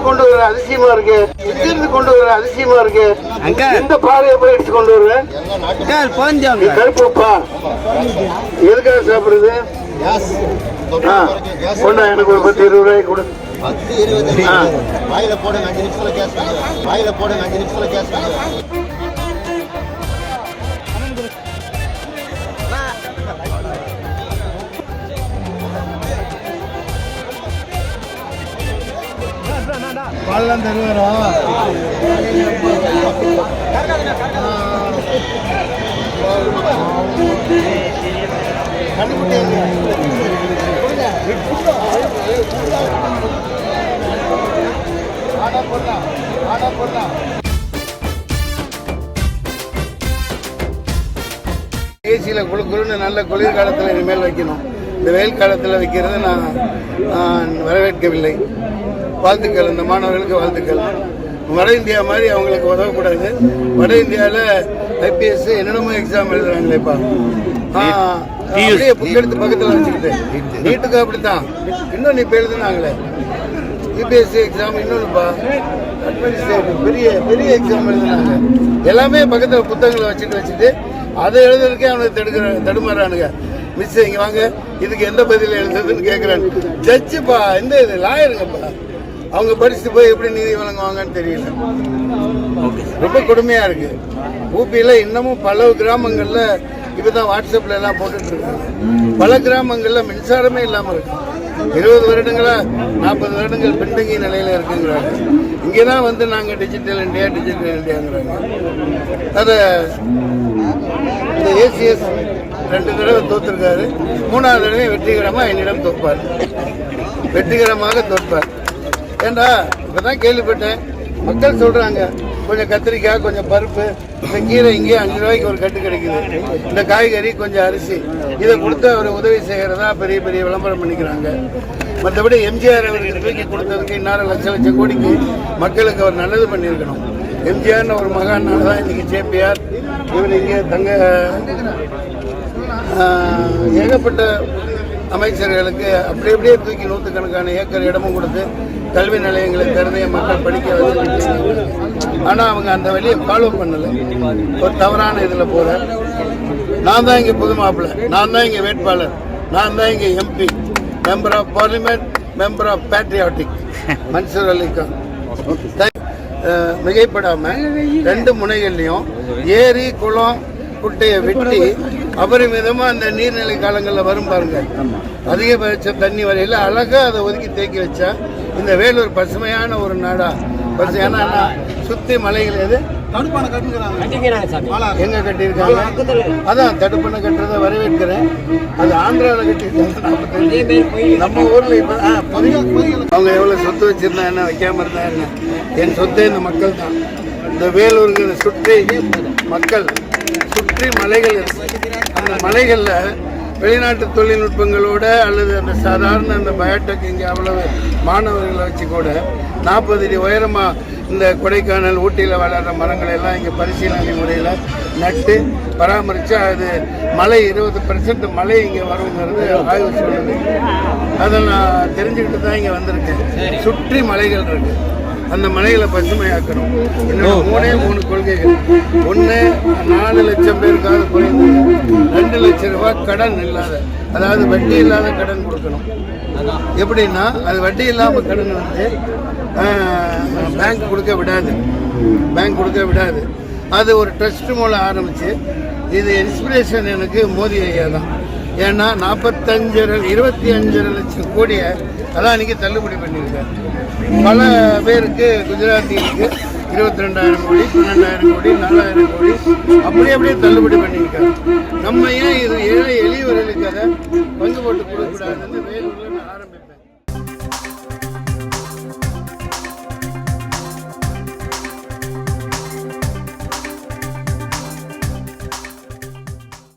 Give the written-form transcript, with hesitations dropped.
கொண்டு வர அதிசயமா இருக்கு. எங்கிருந்து கொண்டு வர அதிசயமா இருக்கு. இந்த பாறையை போய் எடுத்து கொண்டு வருவேன். கருப்புப்பா எதுக்காக சாப்பிடுறது? கொண்டா எனக்கு ஒரு 10-20 ரூபாய் கொடு. 10-20 வாயில போடுங்க. 5 நிமிஷத்துல கேஸ் பண்ணுங்க. வாயில போடுங்க. 5 நிமிஷத்துல கேஸ் பண்ணுங்க. பால்லாம் தருவாரா? ஏசியில குளிர்னு நல்ல குளிர்காலத்தில் இனிமேல் வைக்கணும். இந்த வெயில் காலத்தில் வைக்கிறது நான் வரவேற்கவில்லை. வாழ்த்துக்கள், இந்த மாணவர்களுக்கு வாழ்த்துக்கள். வட இந்தியா மாதிரி அவங்களுக்கு உதவக்கூடாது. வட இந்தியாவில் ஐபிஎஸ் என்னென்னமோ எக்ஸாம் எழுதுறாங்களேப்பா. அப்படியே புக் எடுத்து பக்கத்தில் வச்சுக்கிட்டு நீட்டுக்கு அப்படித்தான். இன்னும் இப்போ எழுதுனாங்களே யூபிஎஸ்சி எக்ஸாம். இன்னொன்னுப்பா அட்மினிஸ்ட்ரேட்டிவ் பெரிய பெரிய எக்ஸாம் எழுதுனாங்க. எல்லாமே பக்கத்தில் புத்தகங்களை வச்சுட்டு அதை எழுதுறதுக்கே அவனுக்கு தடுமாறானுங்க. மிஸ் இங்கே வாங்க, இதுக்கு எந்த பதில் எழுதுறதுன்னு கேட்குறாங்க. ஜட்ஜுப்பா, எந்த இது லாயருங்கப்பா. அவங்க படிச்சுட்டு போய் எப்படி நீதி வழங்குவாங்கன்னு தெரியல. ரொம்ப கொடுமையாக இருக்கு. ஊபியில் இன்னமும் பல கிராமங்களில் இப்போதான் வாட்ஸ்அப்பில் எல்லாம் போட்டுட்டு இருக்காங்க. பல கிராமங்களில் மின்சாரமே இல்லாமல் இருக்கு. 20 வருடங்களா 40 வருடங்கள் பின்தங்கிய நிலையில் இருக்குங்கிறாங்க. இங்கே தான் வந்து நாங்கள் டிஜிட்டல் இந்தியாங்கிறாங்க. அதை இந்த ஏசிஎஸ் 2 தடவை தோற்றுருக்காரு. 3வது தடவை வெற்றிகரமாக என்னிடம் தோற்பார். வெற்றிகரமாக தோற்பார். ஏண்டா இப்பதான் கேள்விப்பட்டேன். மக்கள் சொல்றாங்க கொஞ்சம் கத்திரிக்காய், கொஞ்சம் பருப்பு, இந்த கீரை இங்கே 5 ரூபாய்க்கு ஒரு கட்டு கிடைக்குது. இந்த காய்கறி, கொஞ்சம் அரிசி, இதை கொடுத்து அவர் உதவி செய்கிறதா பெரிய பெரிய விளம்பரம் பண்ணிக்கிறாங்க. மற்றபடி எம்ஜிஆர் அவருக்கு தூக்கி கொடுத்ததுக்கு இன்னொரு லட்சம் கோடிக்கு மக்களுக்கு அவர் நல்லது பண்ணியிருக்கணும். எம்ஜிஆர்னு ஒரு மகானால தான் இன்னைக்கு ஜேபிஆர் இவர் இங்கே ஏகப்பட்ட அமைச்சர்களுக்கு அப்படியே தூக்கி 100கணக்கான ஏக்கர் இடமும் கொடுத்து கல்வி நிலையங்களை திறனைய மக்கள் படிக்க வச்சு. ஆனால் அவங்க அந்த வழியை ஃபாலோ பண்ணலை. ஒரு தவறான இதில் போகிற. நான் தான் இங்கே புது மாப்பிள்ளை, நான் தான் இங்கே வேட்பாளர், நான் தான் இங்கே MP, member of parliament, member of patriotic Mansoor Ali Khan. மிகைப்படாமல் 2 முனைகள்லையும் ஏரி, குளம், குட்டையை வெட்டி அபரிமிதமா அந்த நீர்நிலை காலங்களில் வரும் பாருங்க, அதிகபட்ச தண்ணி வரையில் அழகா அதை ஒதுக்கி தேக்கி வச்சா இந்த வேலூர் பசுமையான ஒரு நாடா. ஏன்னா சுத்தி மலைகள் எது எங்க கட்டியிருக்காங்க. அதான் தடுப்பணை கட்டுறதை வரவேற்கிறேன். அது ஆந்திராவில் கட்டியிருக்காங்க. நம்ம ஊர்ல இப்ப அவங்க எவ்வளவு சொத்து வச்சிருந்தா என்ன, வைக்காம இருந்தா என்ன. என் சொத்து இந்த மக்கள் தான். இந்த வேலூருக்கு சுற்றி மக்கள், சுற்றி மலைகள் இருக்கு. அந்த மலைகளில் வெளிநாட்டு தொழில்நுட்பங்களோட அல்லது அந்த சாதாரண அந்த பயோடெக் இங்கே அவ்வளவு மாணவர்களை வச்சு கூட 40 அடி உயரமாக இந்த கொடைக்கானல், ஊட்டியில் வளர்கிற மரங்களை எல்லாம் இங்கே பரிசீலனை முறையில் நட்டு பராமரித்து அது மழை 20% மழை இங்கே வருங்கிறது ஆய்வு சொல்லுது. அதை நான் தெரிஞ்சுக்கிட்டு தான் இங்கே வந்திருக்கேன். சுற்றி மலைகள் இருக்கு. அந்த மலைகளை பசுமையாக்கணும். என்னோட 3 கொள்கைகள். 1, 4 லட்சம் பேருக்காவது குறைந்து 2 லட்சம் ரூபாய் கடன் இல்லாத, அதாவது வட்டி இல்லாத கடன் கொடுக்கணும். எப்படின்னா அது வட்டி இல்லாமல் கடன் வந்து பேங்க் கொடுக்க விடாது. அது ஒரு ட்ரஸ்ட் மூலம் ஆரம்பித்து, இது இன்ஸ்பிரேஷன் எனக்கு மோடி ஐயா தான். ஏன்னா 25 லட்சம் கோடியை அதான் அன்றைக்கி தள்ளுபடி பண்ணியிருக்காரு. பல பேருக்கு குஜராத்திற்கு 22,000 கோடி, 12,000 கோடி, 4,000 கோடி அப்படியே தள்ளுபடி பண்ணியிருக்காரு. நம்ம ஏன் இது ஏழை எளியவர்களுக்கு அதை பங்கு போட்டு கொடுக்கக்கூடாதுன்னு வேலூரில்